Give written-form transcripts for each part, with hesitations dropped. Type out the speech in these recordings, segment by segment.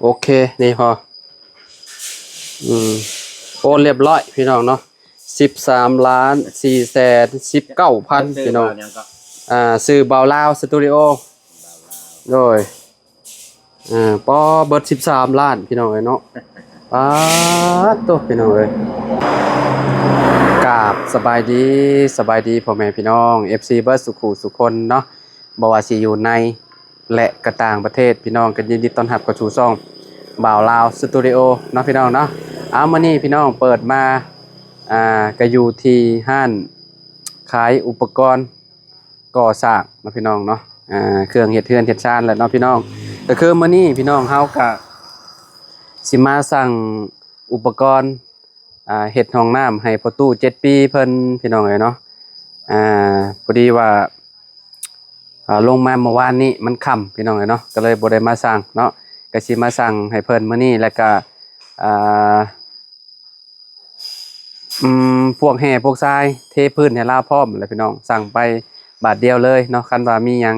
โอเคนี่พอโอนเรียบร้อยพี่น้องเนาะ13,419,000พี่น้องซื้อเบาลาวสตูดิโอโดยปอเบิด13 ล้านพี่น้องเอ้ยเนาะตัวพี่น้องเอ้ยกราบสบายดีพ่อแม่พี่น้อง FC เบิร์ดสุขุสุคนเนาะบ่ว่าสิอยู่ในและกระต่างประเทศพี่น้องกันยินดีต้อนรับเข้าสู่ช่องบ่าวลาวสตูดิโอเนาะพี่น้องเนาะมื้อนี้พี่น้องเปิดมาก็อยู่ที่ห้านขายอุปกรณ์ก่อสร้างเนาะพี่น้องเนาะเครื่องเฮ็ดเรือนเฮ็ดชานแหละเนาะพี่น้องก็คือมื้อนี้พี่น้องเฮาก็สิมาสั่งอุปกรณ์เฮ็ดห้องน้ำให้พ่อตู้7 ปีเพิ่นพี่น้องเอ้ยเนาะพอดีว่าลงมาเมื่อวานนี้มันค่ำพี่น้องเอ้ยเนาะก็เลยบ่ได้มาสั่งเนาะก็สิมาสั่งให้เพิ่นมื้อนี้แล้วก็พวกแห่พวกทรายเทพื้นให้ลาพร้อมแหละพี่น้องสั่งไปบาทเดียวเลยเนาะคันว่ามีหยัง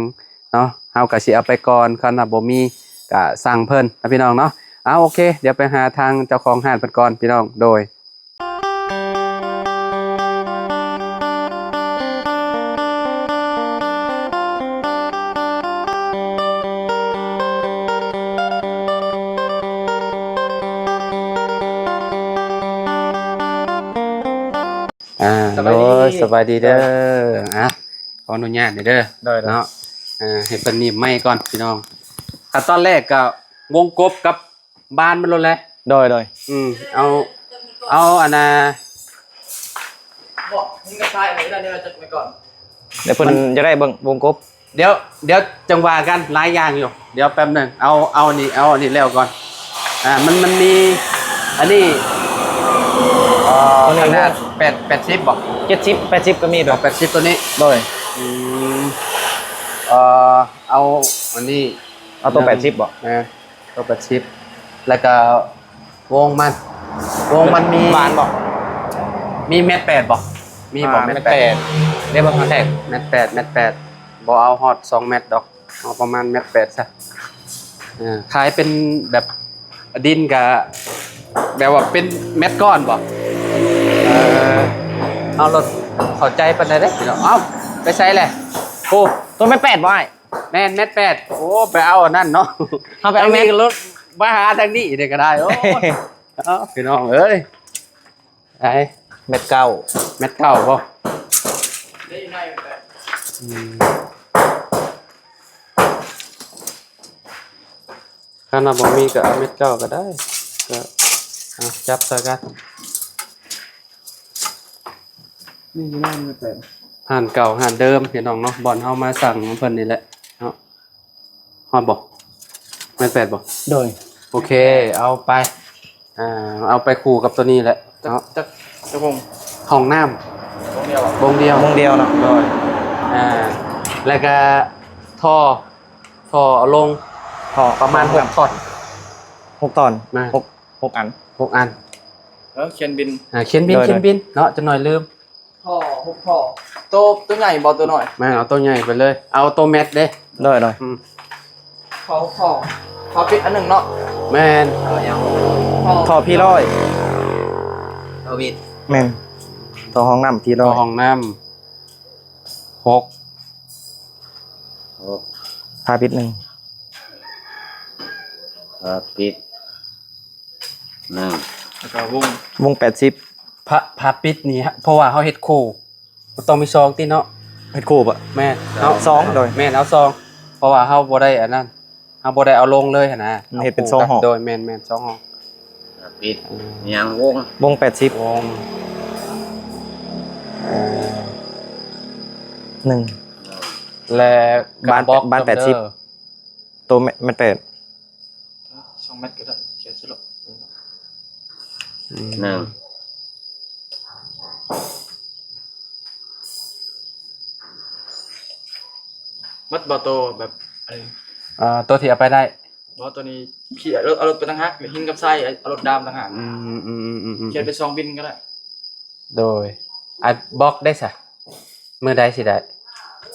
เนาะเฮาก็สิเอาไปก่อนคันว่าบ่มีก็สั่งเพิ่นนะพี่น้องเนาะโอเคเดี๋ยวไปหาทางเจ้าของห้านเพิ่นก่อนพี่น้องโดยสบายดีเด้อขออนุญาตเด้อเนาะให้เพิ่นหนีบไม้ก่อนพี่น้องขั้นตอนแรกก็วงกบกับบ้านมันโลดแล้วโดยเอาอันน่ะบอกมึงจะใช้อะไรได้เราจะไปก่อนเดี๋ยวเพิ่นจะได้เบิ่งวงกบเดี๋ยวจังหวะกันหลายอย่างอยู่เดี๋ยวแป๊บนึงเอาอันนี้แล้วก่อนมันมีอันนี้ขนาด80บ่70 80ก็มีดอก80ตัวนี้โดยเอาอันนี้เอาตัว80บ่ตัว80แล้วก็วงมันมีบานบ่มีเม็ด8บ่มีบ่เม็ด8เรียกว่าแท็กเม็ด8บ่เอาฮอด2เม็ดดอกเอาประมาณเม็ด8ซะขายเป็นแบบดินกับแบบว่าเป็นเม็ดก้อนบ่เอารถเข้าใจปานใดเด้เอาไปใช้แหละโอ้ตัวไม่8บ่อ้ายแม่นเม็ด8โอ้ไปเอาอันนั้นเนาะเอาไปเอาเม็ดรถมาหาทางนี้เด้ก็ได้โอ้พี่น้องเอ้ยไอ้เม็ด9บ่ได้ได้คันบ่มีก็เอาเม็ด9ก็ได้ก็จับซะกันนี่อยู่นั่นไม่เป็นห่านเก่าห่านเดิมพี่น้องเนาะบ่อนเฮามาสั่งเพิ่นนี่แหละเนาะฮอดบ่แม่น8บ่โดยโอเคเอาไปเอาไปคู่กับตัวนี้แหละเนาะจะวงห้องน้ำวงเดียวเนาะโดยแล้วก็ท่อเอาลงท่อประมาณ6 ตอน6 ตอน6 อันแล้วเขียนบินเขียนบินเนาะจะหน่อยลืมท่อ6 ท่อตัวใหญ่บอตัวหน่อยไม่เอาตัวใหญ่ไปเลยเอาตัวแมทเด้ได้ท่อปิดอันหนึ่งเนาะแม่นท่อพี่ร้อยท่อบิดแม่นท่อห้องน้ำพี่ร้อยห้องน้ำ6พาปิด1ปิดแล้วก็วง80พาปิดนี่ฮะเพราะว่าเขาเฮ็ดคู่ต้องมีซองติเนาะเฮ็ดคู่บ่แม่นเอา2โดยแม่นเอาซองเพราะว่าเฮาบ่ได้อันนั้นเฮาบ่ได้เอาลงเลยหั่นนะเฮ็ดเป็น2ห้องโดยแม่น2ห้องปิดยังวง80วง1และบ้าน80ตัวมัน8 2 เมตรก็ได้เขียนสรุปมัดบอโตแบบตัวที่เอาไปได้บอตัวนี้ขี่เอารถไปตั้งฮักหินกับไส้เอารถดำตั้งฮักเขียนเป็น2 บินก็ได้โดยบล็อกได้ซะมื้อใดสิได้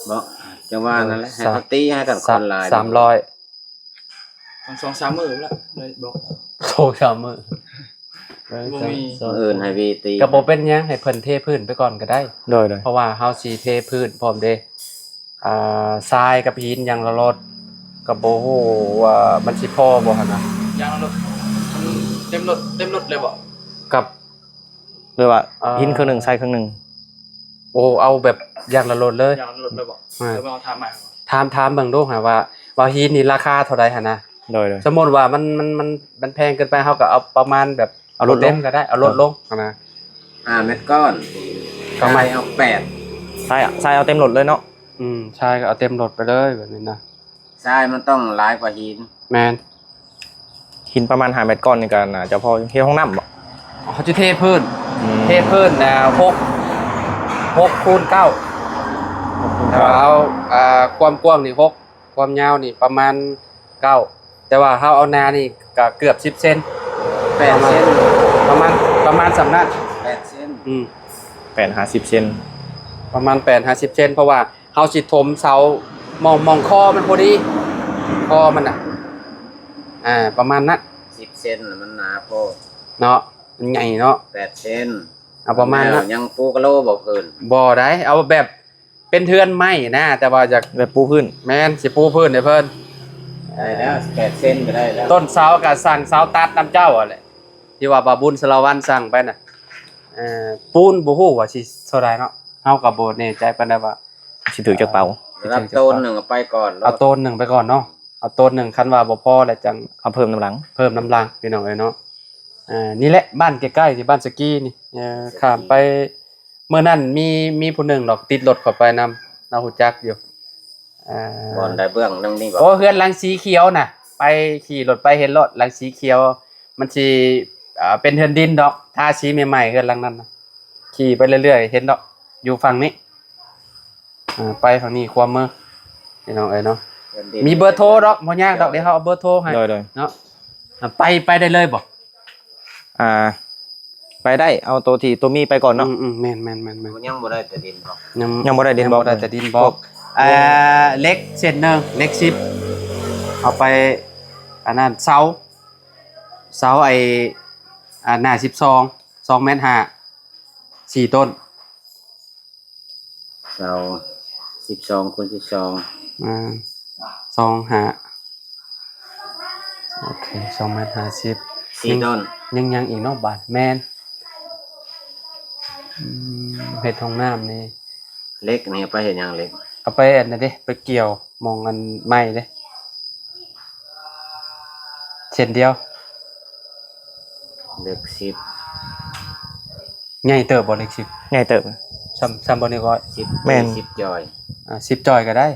บอกจะว่านั่นแหละให้เขาตีให้กับคนลาย300 2-3 มื้อแล้วเลยบอก โชว์ชามมือ บ่มี อื่นให้วีตี ก็บ่เป็นหยังให้เพิ่นเทพื้นไปก่อนก็ได้ โดยโดย เพราะว่าเฮาสิเทพื้นพร้อมเด้ทรายกับหินอย่างละรถก็บ่ฮู้ว่ามันสิพอบ่หั่นน่ะ ยางรถเต็มรถเลยบ่ กับ หรือว่า อ่า หินเครื่องหนึงทรายเครื่องหนึง โอ้เอาแบบอย่างละรถเลย ยางรถเลยบ่เดี๋ยวเอาทำใหม่ ถามเบิ่งดูหาว่าหินนี่ราคาเท่าใดหั่นนะ โดยโดย สมมุติว่ามันแพงเกินไปเฮาก็เอาประมาณแบบ เอาลดลง เต็มก็ได้เอาลดลงนะ 5 เม็ดก้อน ก็ไม่ เอา8 ทรายเอาเต็มรถเลยเนาะ ใช่ก็เอาเต็มรถไปเลยแบบนี้นะ ทรายมันต้องหลายกว่าหิน แม่น หินประมาณ5 เมตรก้อนนี่ก็น่าจะพอเฮ็ดห้องน้ำบ่ เขาจะเทพื้น เทพื้น6คูณ9แต่ว่าเอาความกว้างนี่6ความยาวนี่ประมาณ9แต่ว่าเฮาเอาหน้านี่ก็เกือบ10เซน 8 เส้น ประมาณสำนัก 8 เส้น 8-50 เซน ประมาณ8-50เซนเพราะว่าเฮาสิถมเสามองคอมันพอดีคอมันน่ะประมาณนั้น 10 เส้นมันหนาโพอ เนาะมันใหญ่เนาะ 8 เส้น เอาประมาณนั้น ยังปูกะโลบ่เพิ่น บ่ได้เอาแบบเป็นเทือนไม้นะแต่ว่าจาก แบบปูพื้น แม่นสิปูพื้นให้เพิ่น ได้แล้ว8 เส้นก็ได้แล้ว ต้นเสาก็สั่งเสาตัดน้ำเจ้าอะแหละที่ว่าบาบุญสลาวันสั่งไปน่ะปูนบ่ฮู้ว่าสิเท่าใดเนาะเฮาก็บ่แน่ใจปานใดว่า สิถือจากเป๋า รับโตนหนึ่งเอาไปก่อน เอาต้นหนึ่งไปก่อนเนาะเอาต้นหนึ่งคันว่าบ่พอแล้วจัง เอาเพิ่มน้ำหลัง เพิ่มน้ำรางพี่น้องเอ้ยเนาะนี่แหละบ้านใกล้ๆที่บ้านสกีนี่ข้ามไปเมื่อนั้นมีผู้หนึงดอกติดรถเข้าไปนำเราฮู้จักอยู่ บอลได้เบื้องนึงนี่บ่ โอ้เฮือนหลังสีเขียวน่ะ ไปขี่รถไปเห็นรถหลังสีเขียว มันสิเป็นเฮือนดินดอกทาสีใหม่ๆเฮือนหลังนั้นน่ะขี่ไปเรื่อยๆเห็นดอกอยู่ฝั่งนี้ไปฝั่งนี้ความมือพี่น้องเอ้ยเนาะมีเบอร์โทรดอกบ่ยากดอกเดี๋ยวเฮาเอาเบอร์โทรให้ โดยโดย เนาะไปได้เลยบ่ ไปได้เอาตัวมีไปก่อนเนาะ แม่น ยังบ่ได้แต่ดินหรอก ยังบ่ได้ดินบอก ได้แต่ดินบอกเล็กเส้นหนึงเล็ก10เอาไปอันนั้นเสาไอ้หน้า12 2 เมตร 5 4 ต้น เสา12 คูณ 2 5โอเค2 เมตร 50 4ต้น ยังอีกเนาะบาทแม่นเฮ็ดห้องน้ำนี่ เล็กนี่ไปเห็นยังเล็ก เอาไปอันนั้นเด้ไปเกี่ยวมองอันไม้เด้เส้นเดียว เล็กใหญ่เติบบ่เล็ก10 ง่ายเติบ ซ้ำบ่นี่ก็ 10 แม่น 10จอย 10จอยก็ได้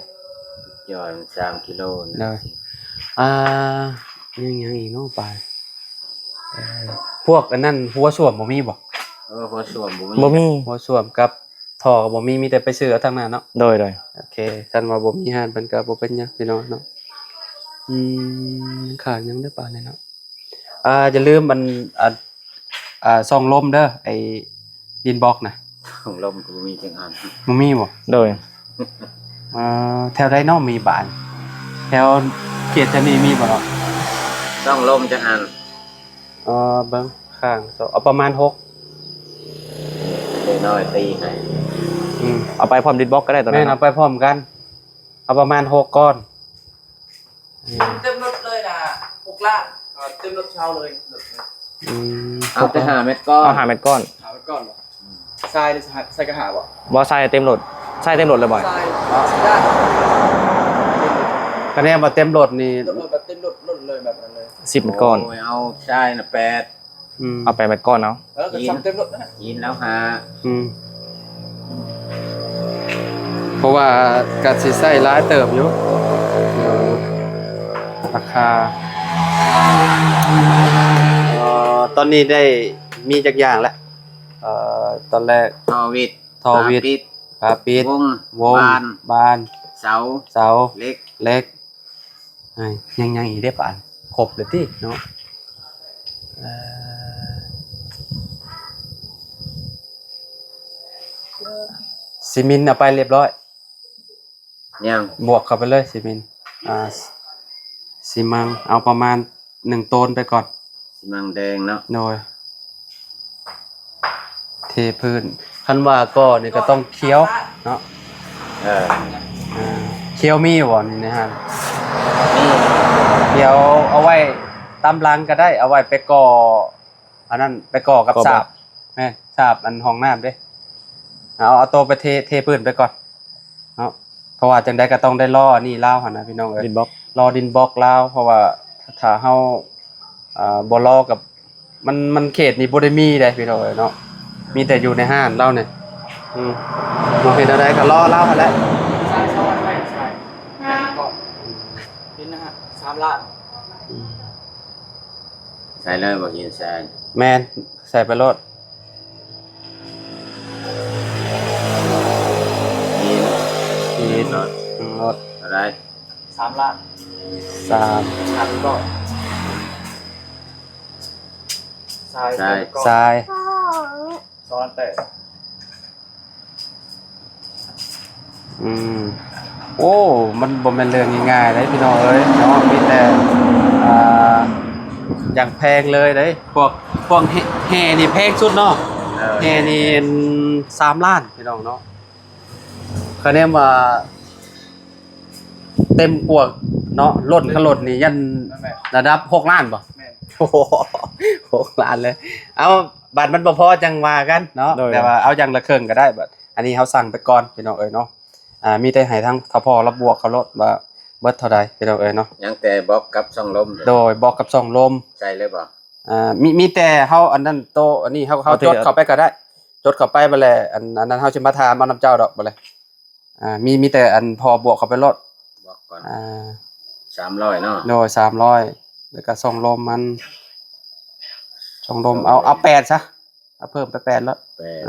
จอยมัน3กิโล เลย ยังอีกเนาะบาทพวกอันนั้นหัวส้วมบ่มีบ่ พอส่วนบ่ บ่มี หัวส้วมกับท่อก็บ่มีแต่ไปซื้อเอาทางนั้นเนาะ โดยโดย โอเคท่านว่าบ่มีห้านเพิ่นก็บ่เป็นหยังพี่น้องเนาะขาดหยังได้ป่านนี้เนาะอย่าลืมมันส่องลมเด้อไอ้ดินบล็อกน่ะ ของลมก็บ่มีจังอัน บ่มีบ่ โดย แถวใดเนาะมีบ้านแถวเขตจะมีบ่เนาะ ต้องลมจังอัน เบิ่งข้างเอาประมาณ6 น้อยตีให้ เอาไปพร้อมดินบล็อกก็ได้ตอน แม่ นั้น น เอาไปพร้อมกันเอาประมาณ6ก้อน เต็มรถเลยนะ6ล้านเต็มรถเช้าเลย เอาแต่5เม็ดก้อน เอา5 เมตรก้อน หาไว้ก่อนบ่ทรายใส่กระหาบ่ บ่ทรายเต็มรถทรายเต็มรถเลยบ่อย ทรายได้ คะแนนมาเต็มรถนี่ รถแบบเต็มรถเลยแบบนั้นเลย 10 เมตรก้อน โยเอาใช่น่ะ8 เอา8 เมตรก้อนเนาะ ก็ซ้ำเต็มรถนั่นน่ะ ยินแล้วเพราะว่ากัดสิใส่ร้ายเติบอยู่ราคาตอนนี้ได้มีจักอย่างแล้วตอนแรก ทอวิท ทอวิท ปิด ฝาปิด วง บาน เสา เสา เล็ก เล็กยังอีกได้ป่านครบเลยติเนาะซีเมนต์เอาไปเรียบร้อย ยัง บวกเข้าไปเลยซีเมนต์ ซีมังเอาประมาณ1ต้นไปก่อน สีมังแดงเนาะ โดยเทพื้นคันว่าก็นี่ก็ต้องเคี้ยวเนาะ เออ เคี้ยวมีบ่นี่นะฮะ นี่ เคี้ยวเอาไว้ตำลังก็ได้เอาไว้ไปก่ออันนั้นไปก่อกับสาบแม่นสาบอันห้องน้ำเด้เอาตัวไปเทพื้นไปก่อนเนาะเพราะว่าจังได๋ก็ต้องได้ล่อนี่ลาวหั่นนะพี่น้องเอ้ย ดินบล็อก รอดินบล็อกลาวเพราะว่าถ้าเฮาบ่รอกับมันเขตนี่บ่ได้มีได้พี่น้องเอ้ยเนาะมีแต่อยู่ในห้างเราเนี่ยบ่เฮ็ดอะไรก็รอลาวหั่นแหละ ใช่ซ้อนไว้ใช่ก่อนบินนะฮะ3ล้าน ใส่เลยบ่ยินใส่ แม่นใส่ไปโลด ยิน นี่ เนาะ รถ อะไร 3ล้าน 3 หันก็ทรายก็ ทราย 2ล้าน8 โอ้มันบ่แม่นเรื่องง่ายๆเด้พี่น้องเอ้ยเนาะมีแต่อ่าอย่างแพงเลยเด้พวกแห่นี่แพงสุดเนาะ แห่นี่3ล้านพี่น้องเนาะคะแนนว่าเต็มกว่าเนาะล้นขลดนี่ยันระดับ6ล้านบ่ แม่น โอ้โห6ล้านเลยเอาบัตรมันบ่พอจังว่ากันเนาะแต่ว่าเอาอย่างละครึ่งก็ได้บัดอันนี้เฮาสั่งไปก่อนพี่น้องเอ้ยเนาะมีแต่ให้ทางทพรับบวกเขาลดว่าเบิดเท่าใดพี่น้องเอ้ยเนาะ ยังแต่บล็อกกับช่องลม โดยบอกกับช่องลม ใส่เลยบ่ มีแต่เฮาอันนั้นโตอันนี้เฮาจดเข้าไปก็ได้จดเข้าไปบ่แลอันนั้นเฮาสิมาถามเอานำเจ้าดอกบ่แลมีแต่อันพอบวกเข้าไปลด บล็อกก่อน 300 300เนาะ โดย300แล้วก็ช่องลมมันช่องลมเอา8ซะเอาเพิ่มไป8แล้ว แปด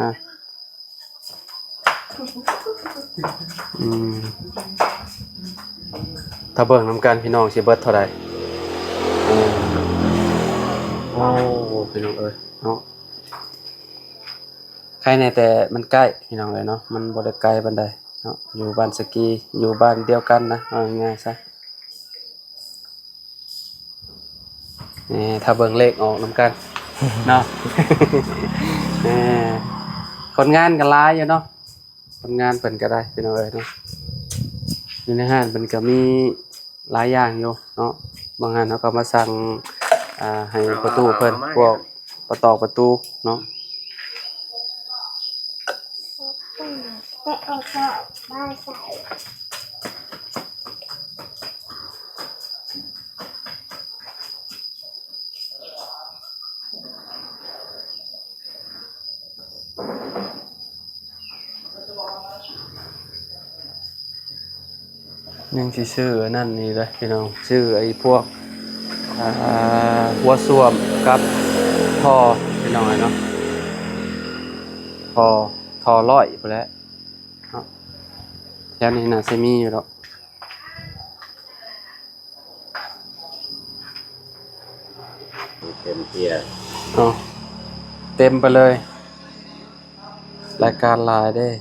ถ้าเบิ่งนำกันพี่น้องสิเบิดเท่าใดโอ้พี่น้องเอ้ยเนาะใครในแต่มันใกล้พี่น้องเอ้ยเนาะมันบ่ได้ไกลปานใดเนาะอยู่บ้านสกีอยู่บ้านเดียวกันนะเอาง่ายๆซะนี่ถ้าเบิ่งเลขออกนำกันเนาะ คนงานก็หลายอยู่เนาะคนงานเพิ่นก็ได้พี่น้องเอ้ยเนาะอยู่ในห้างเพิ่นก็มีหลายอย่างอยู่เนาะบางงานเขาก็มาสั่งให้ประตูเพิ่นพวกประตูเนาะ ไปเอาข้าวบ้านใส่ ยังสิซื้ออันนั่นนี่เลยพี่น้องซื้อไอ้พวกหัวส้วมกับท่อพี่น้องเนาะท่อร้อยไปแล้วเนาะแถวนี้น่าจะมีอยู่ดอก เต็มเทีย เนาะเต็มไปเลยรายการลายได้ 360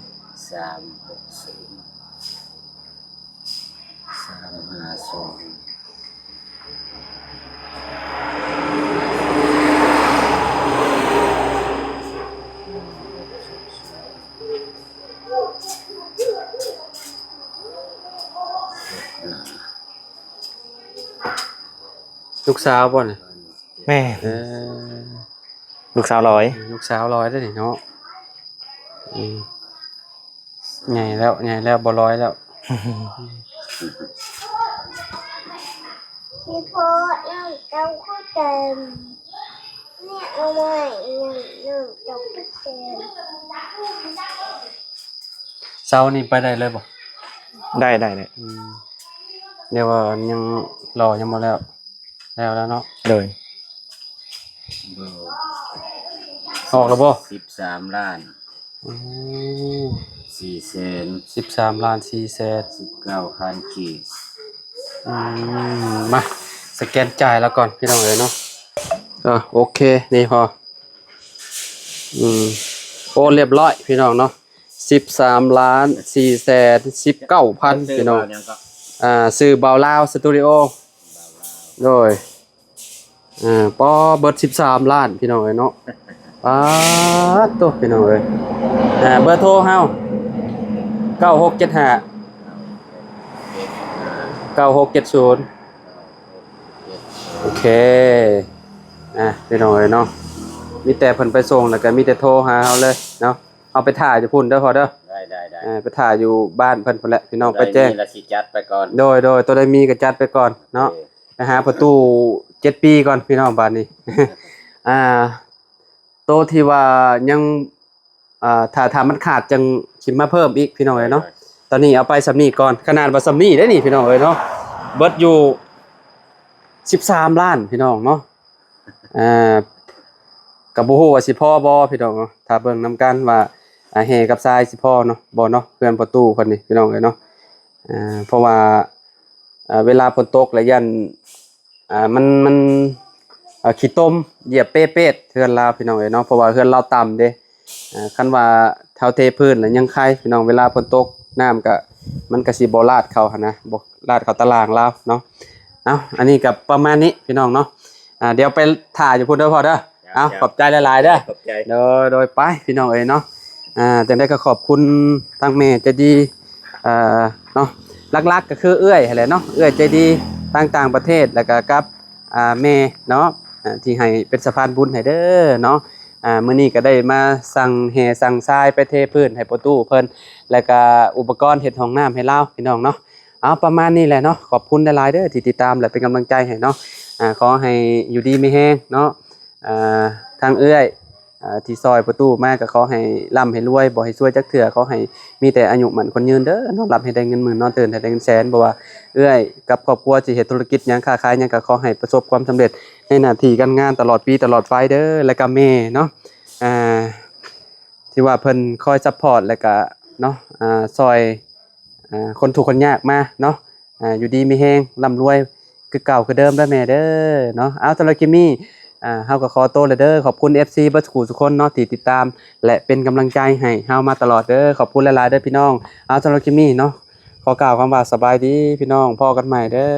350 ลูกสาวบ่เนี่ย แม่ เออ ลูกสาวร้อย ลูกสาวร้อยได้นี่เนาะใหญ่แล้วบ่ร้อยแล้ว ที่พ่อนั่งเจ้าก็เต็มเนี่ยเอาไว้นั่งเจ้าก็เต็ม เช้านี้ไปได้เลยบ่ ได้ เดี๋ยวว่ายังรอยังบ่แล้วเนาะ เลย ออกแล้วบ่ 13ล้าน4แสน 13ล้าน4แสน 19,000กีบ มาสแกนจ่ายแล้วก่อนพี่น้องเอ๋ยเนาะโอเคนี่พอโอนเรียบร้อยพี่น้องเนาะ13ล้าน4แสน19,000พี่น้องซื้อเบาลาวสตูดิโอ โดยปอเบิด13ล้านพี่น้องเอ้ยเนาะป๊าดโตพี่น้องเอ้ยเบอร์โทรเฮา9675 9670โอเคพี่น้องเอ้ยเนาะมีแต่เพิ่นไปส่งแล้วก็มีแต่โทรหาเฮาเลยเนาะเอาไปถ่ายอยู่พุ่นเด้อพอเด้อ ได้ไปถ่ายอยู่บ้านเพิ่นพุ่นแหละพี่น้องไปแจ้ง ละสิจัดไปก่อน โดยตัวใดมีก็จัดไปก่อนเนาะไปหาประตู7ปีก่อนพี่น้องบ้านนี้ โตะที่ว่ายังถ้ามันขาดจังสิมาเพิ่มอีกพี่น้องเอ้ยเนาะตอนนี้เอาไปสำนี้ก่อนขนาดว่าสำนี้ได้นี่พี่น้องเอ้ยเนาะเบิดอยู่13ล้านพี่น้องเนาะก็บ่ฮู้ว่าสิพอบ่พี่น้องเนาะถ้าเบิ่งนํกันว่าแห่กับทรายสิพอเนาะบ่เนาะเพื่อนประตูเพิ่นนี่พี่น้องเอ้ยเนาะเพราะว่าเวลาฝนตกแล้วยันมันขี้ตมเหยียบเป๊ะๆเฮือนลาวพี่น้องเอ้ยเนาะเพราะว่าเฮือนเราต่ำเด้คันว่าเท่าเทพื้นแล้วยังใครพี่น้องเวลาฝนตกน้ำก็มันก็สิบ่ลาดเข้าหั่นนะบ่ลาดเข้าตารางลาวเนาะอันนี้ก็ประมาณนี้พี่น้องเนาะเดี๋ยวไปถ่ายอยู่พุ่นเด้อพอเด้อขอบใจหลายๆเด้อ ขอบใจ โดยไปพี่น้องเอ้ยเนาะจังได้ก็ขอบคุณทางแม่ใจดีเนาะหลักๆก็คือเอื้อยแหละเนาะเอื้อยใจดีต่างประเทศแล้วก็กับแม่เนาะที่ให้เป็นสะพานบุญให้เด้อเนาะมื้อนี้ก็ได้มาสั่งแห่สั่งทรายไปเทพื้นให้ประตูเพิ่นแล้วก็อุปกรณ์เฮ็ดห้องน้ำให้เราพี่น้องเนาะเอาประมาณนี้แหละเนาะขอบคุณหลายๆเด้อที่ติดตามและเป็นกำลังใจให้เนาะขอให้อยู่ดีมีแฮงเนาะทางเอื้อยที่ซอยประตูมาก็ขอให้ร่ำให้รวยบ่ให้ซวยจักเทื่อขอให้มีแต่อายุมั่นคนยืนเด้อนอนหลับให้ได้เงินหมื่นนอนตื่นให้ได้เงินแสนบ่ว่าเอื้อยกับครอบครัวสิเฮ็ดธุรกิจหยังค้าขายหยังก็ขอให้ประสบความสำเร็จในหน้าที่การงานตลอดปีตลอดไปเด้อและก็แม่เนาะที่ว่าเพิ่นคอยซัพพอร์ตแล้วก็เนาะซอยคนทุกข์คนยากมาเนาะอยู่ดีมีแฮงร่ำรวยคือเก่าคือเดิมเด้อแม่เด้อเนาะเอาสำหรับคลิปนี้เฮาก็ขอโตเลยเด้อขอบคุณ FC เบิดทุกคนเนาะที่ติดตามและเป็นกำลังใจให้เฮามาตลอดเด้อขอบคุณหลายๆเด้อพี่น้องเอาสำหรับคลิปนี้เนาะขอกล่าวคำว่าสบายดีพี่น้องพอกันใหม่เด้อ